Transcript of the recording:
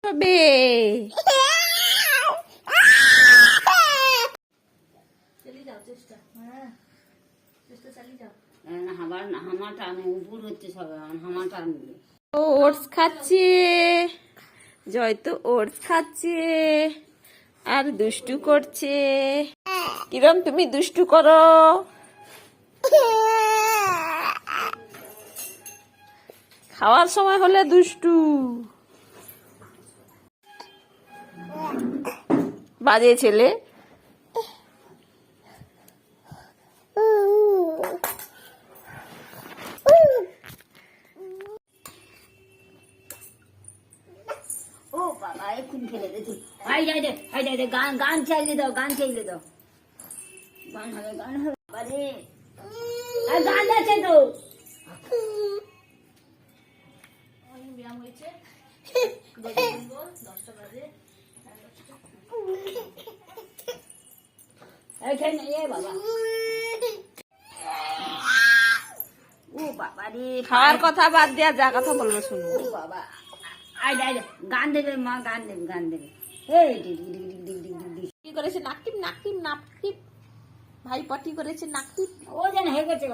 হবে ওটস খাচ্ছে, জয় তো ওটস খাচ্ছে আর দুষ্টু করছে। কিরম তুমি দুষ্টু করো? খাওয়ার সময় হলে দুষ্টু, বাজে ছেলে। ও বাবা এখন ফেলে দে তুই। গান চাইলে দাও, গান চাইলে দাও, গান হবে, গান হবে। আরে গান আছে তো। অনেক ব্যায়াম হয়েছে, 10টা বাজে। এইখানে বাবা, ও বাবা রে, খাওয়ার কথা বাদ দিয়া যা কথা বলবো শুনো। ও বাবা, গান দেবে মা, গান দেবে, গান দেবে। এই ডিগ ডিগ ডিগ ডিগ ডিগ ডিগ ডিগ। কি করেছে? নাকটিপ নাকটিপ নাকটিপ, ভাই পটি করেছে নাকটিপ। ও যেন হয়ে গেছে।